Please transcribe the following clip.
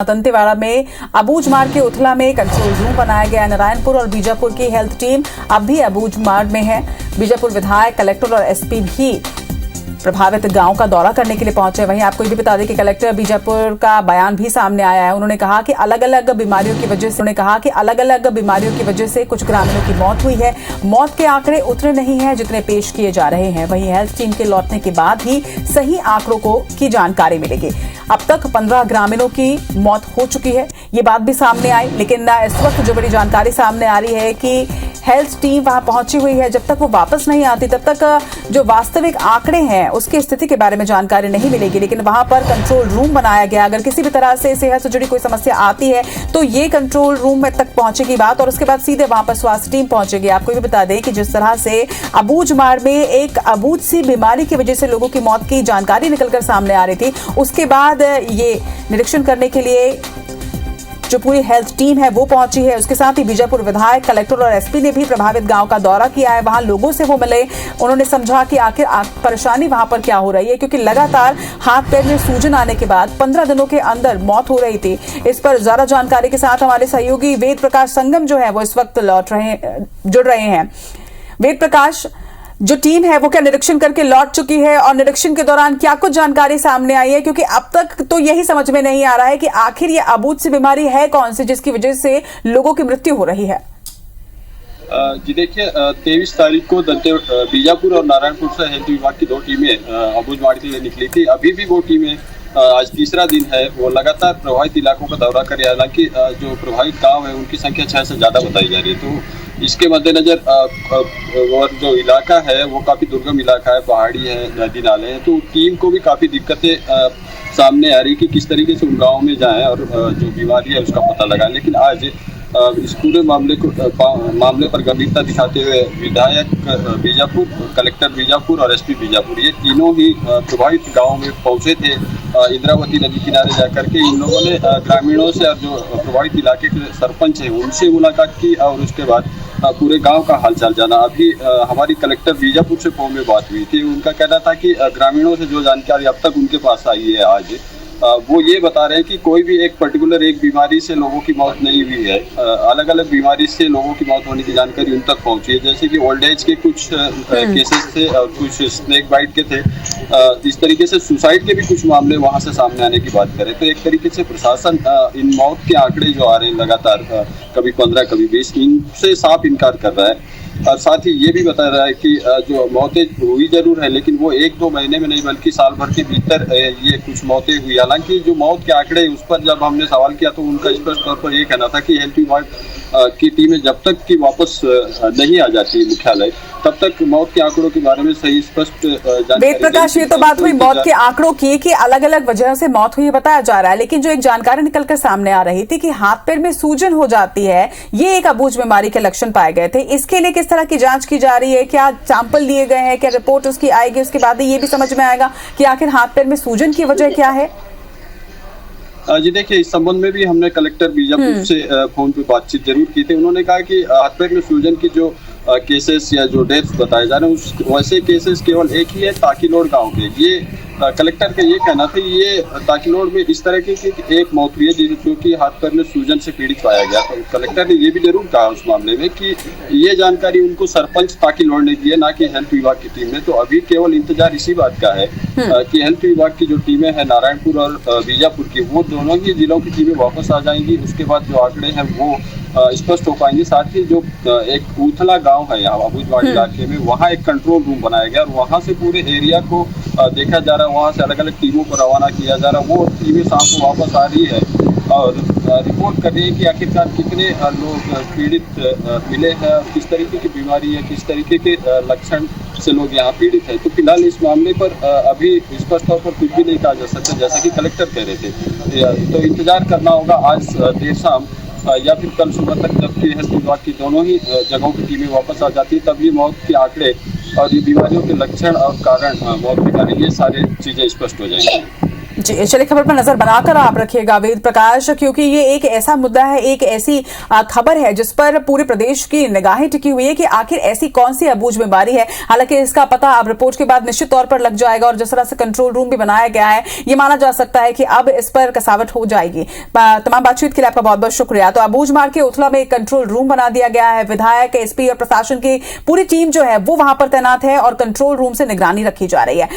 दंतेवाड़ा में अबूझमाड़ के उथला में कंट्रोल रूम बनाया गया। नारायणपुर और बीजापुर की हेल्थ टीम अब भी अबूझमाड़ में है। बीजापुर विधायक, कलेक्टर और एसपी भी प्रभावित गांव का दौरा करने के लिए पहुंचे। वहीं आपको ये भी बता दें कि कलेक्टर बीजापुर का बयान भी सामने आया है। उन्होंने कहा कि अलग अलग बीमारियों की वजह से कुछ ग्रामीणों की मौत हुई है। मौत के आंकड़े उतने नहीं हैं जितने पेश किए जा रहे हैं। वहीं हेल्थ टीम के लौटने के बाद ही सही आंकड़ों की जानकारी मिलेगी। अब तक 15 ग्रामीणों की मौत हो चुकी है, ये बात भी सामने आई। लेकिन इस वक्त जो बड़ी जानकारी सामने आ रही है कि हेल्थ टीम वहां पहुंची हुई है। जब तक वो वापस नहीं आती तब तक जो वास्तविक आंकड़े हैं उसकी स्थिति के बारे में जानकारी नहीं मिलेगी। लेकिन वहां पर कंट्रोल रूम बनाया गया। अगर किसी भी तरह से सेहत से जुड़ी कोई समस्या आती है तो ये कंट्रोल रूम में तक पहुंचेगी बात, और उसके बाद सीधे वहां पर स्वास्थ्य टीम पहुंचेगी। आपको ये बता दें कि जिस तरह से अबूझमाड़ में एक अबूझ सी बीमारी की वजह से लोगों की मौत की जानकारी निकलकर सामने आ रही थी, उसके बाद ये निरीक्षण करने के लिए जो पूरी हेल्थ टीम है वो पहुंची है। उसके साथ ही बीजापुर विधायक, कलेक्टर और एसपी ने भी प्रभावित गांव का दौरा किया है। वहां लोगों से वो मिले, उन्होंने समझा कि आखिर परेशानी वहां पर क्या हो रही है, क्योंकि लगातार हाथ पैर में सूजन आने के बाद 15 दिनों के अंदर मौत हो रही थी। इस पर ज्यादा जानकारी के साथ हमारे सहयोगी वेद प्रकाश संगम जो है वो इस वक्त जुड़ रहे हैं। वेद प्रकाश, जो टीम है वो क्या निरीक्षण करके लौट चुकी है, और निरीक्षण के दौरान क्या कुछ जानकारी सामने आई है? क्योंकि अब तक तो यही समझ में नहीं आ रहा है कि आखिर ये अबूझ सी बीमारी है कौन सी जिसकी वजह से लोगों की मृत्यु हो रही है। जी देखिए, 23 तारीख को बीजापुर और नारायणपुर से हेल्थ विभाग की 2 टीमें अबूझमाड़ के लिए निकली थी। अभी भी वो टीमें आज तीसरा दिन है, वो लगातार प्रभावित इलाकों का दौरा कर रही है। हालांकि जो प्रभावित गांव है उनकी संख्या 6 से ज़्यादा बताई जा रही है। तो इसके मद्देनजर और जो इलाका है वो काफ़ी दुर्गम इलाका है, पहाड़ी है, नदी नाले हैं, तो टीम को भी काफ़ी दिक्कतें सामने आ रही कि किस तरीके से उन गाँव में जाएँ और जो बीमारी है उसका पता लगाएं। लेकिन आज इस पूरे मामले पर गंभीरता दिखाते हुए विधायक बीजापुर, कलेक्टर बीजापुर और एसपी बीजापुर, ये तीनों ही प्रभावित गांव में पहुंचे थे। इंद्रावती नदी किनारे जाकर के इन लोगों ने ग्रामीणों से और जो प्रभावित इलाके के सरपंच हैं उनसे मुलाकात की और उसके बाद पूरे गांव का हालचाल जाना। अभी हमारी कलेक्टर बीजापुर से फोन में बात हुई थी। उनका कहना था कि ग्रामीणों से जो जानकारी अब तक उनके पास आई है आज, वो ये बता रहे हैं कि कोई भी एक पर्टिकुलर एक बीमारी से लोगों की मौत नहीं हुई है। अलग अलग बीमारी से लोगों की मौत होने की जानकारी उन तक पहुंची है। जैसे कि ओल्ड एज के कुछ केसेस थे और कुछ स्नेक बाइट के थे। इस तरीके से सुसाइड के भी कुछ मामले वहां से सामने आने की बात करें तो एक तरीके से प्रशासन इन मौत के आंकड़े जो आ रहे हैं लगातार, कभी 15 कभी 20, इनसे साफ इनकार कर रहा है। और साथ ही ये भी बता रहा है कि जो मौतें हुई जरूर है लेकिन वो 1-2 महीने में नहीं बल्कि साल भर के भीतर ये कुछ मौतें हुई। हालांकि जो मौत के आंकड़े उस पर जब हमने सवाल किया तो उनका स्पष्ट तौर पर ये कहना था कि हेल्थ विभाग की टीमें जब तक कि वापस नहीं आ जाती मुख्यालय तब तक मौत के आंकड़ों के बारे में सही स्पष्ट जानकारी। वेद प्रकाश, ये तो बात हुई मौत के आंकड़ों की कि अलग अलग वजह से मौत हुई बताया जा रहा है, लेकिन जो एक जानकारी निकलकर सामने आ रही थी कि हाथ पैर में सूजन हो जाती है, ये एक अबूझ बीमारी के लक्षण पाए गए थे। इसके लिए किस तरह की जांच की जा रही है? क्या सैंपल लिए गए हैं? क्या रिपोर्ट उसकी आएगी? उसके बाद ये भी समझ में आएगा कि आखिर हाथ पैर में सूजन की वजह क्या है? जी देखिए, इस संबंध में भी हमने कलेक्टर बीजापुर से फोन पे बातचीत जरूर की थी। उन्होंने कहा कि हाथ पैर में सूजन की जो केसेस या जो डेथ्स बताए जा रहे हैं उस वैसे केसेस केवल एक ही है, ताकीलोड़ गांव के। ये कलेक्टर का ये कहना था, ये ताकीलोड़ में इस तरह की एक मौत हुई है जो कि हाथ पैर में सूजन से पीड़ित पाया गया। तो कलेक्टर ने ये भी जरूर कहा उस मामले में कि ये जानकारी उनको सरपंच ताकीलोड़ ने दी है, ना कि हेल्थ विभाग की टीम ने। तो अभी केवल इंतजार इसी बात का है कि हेल्थ विभाग की जो टीमें हैं नारायणपुर और बीजापुर की, वो दोनों ही जिलों की टीमें वापस आ जाएंगी। उसके बाद जो आंकड़े हैं वो स्पष्ट हो पाएंगे। साथ ही जो एक उथला गांव है यहाँ अबूझमाड़ इलाके में, वहाँ एक कंट्रोल रूम बनाया गया और वहाँ से पूरे एरिया को देखा जा रहा है। वहाँ से अलग अलग टीमों को रवाना किया जा रहा है। वो टीमें शाम को वापस आ रही है और रिपोर्ट कर रही है कि आखिरकार कितने लोग पीड़ित मिले हैं, किस तरीके की बीमारी है, किस तरीके के लक्षण से लोग यहाँ पीड़ित हैं। तो फिलहाल इस मामले पर अभी स्पष्ट तौर पर कुछ भी नहीं कहा जा सकता, जैसा कि कलेक्टर कह रहे थे। तो इंतजार करना होगा आज देर शाम या फिर कल सुबह तक, जबकि हेल्थ विभाग की दोनों ही जगहों की टीमें वापस आ जाती है, तब ये मौत के आंकड़े और ये बीमारियों के लक्षण और कारण, मौत के कारण, ये सारे चीजें स्पष्ट हो जाएंगी। जी, चलिए खबर पर नजर बनाकर आप रखिएगा वेद प्रकाश, क्योंकि ये एक ऐसा मुद्दा है, एक ऐसी खबर है जिस पर पूरे प्रदेश की निगाहें टिकी हुई है कि आखिर ऐसी कौन सी अबूझ बीमारी है। हालांकि इसका पता अब रिपोर्ट के बाद निश्चित तौर पर लग जाएगा और जिस तरह से कंट्रोल रूम भी बनाया गया है, ये माना जा सकता है कि अब इस पर कसावट हो जाएगी। तमाम बातचीत के लिए आपका बहुत बहुत शुक्रिया। तो अबूझ मार्ग के उथला में एक कंट्रोल रूम बना दिया गया है। विधायक, एसपी और प्रशासन की पूरी टीम जो है वो वहां पर तैनात है और कंट्रोल रूम से निगरानी रखी जा रही है।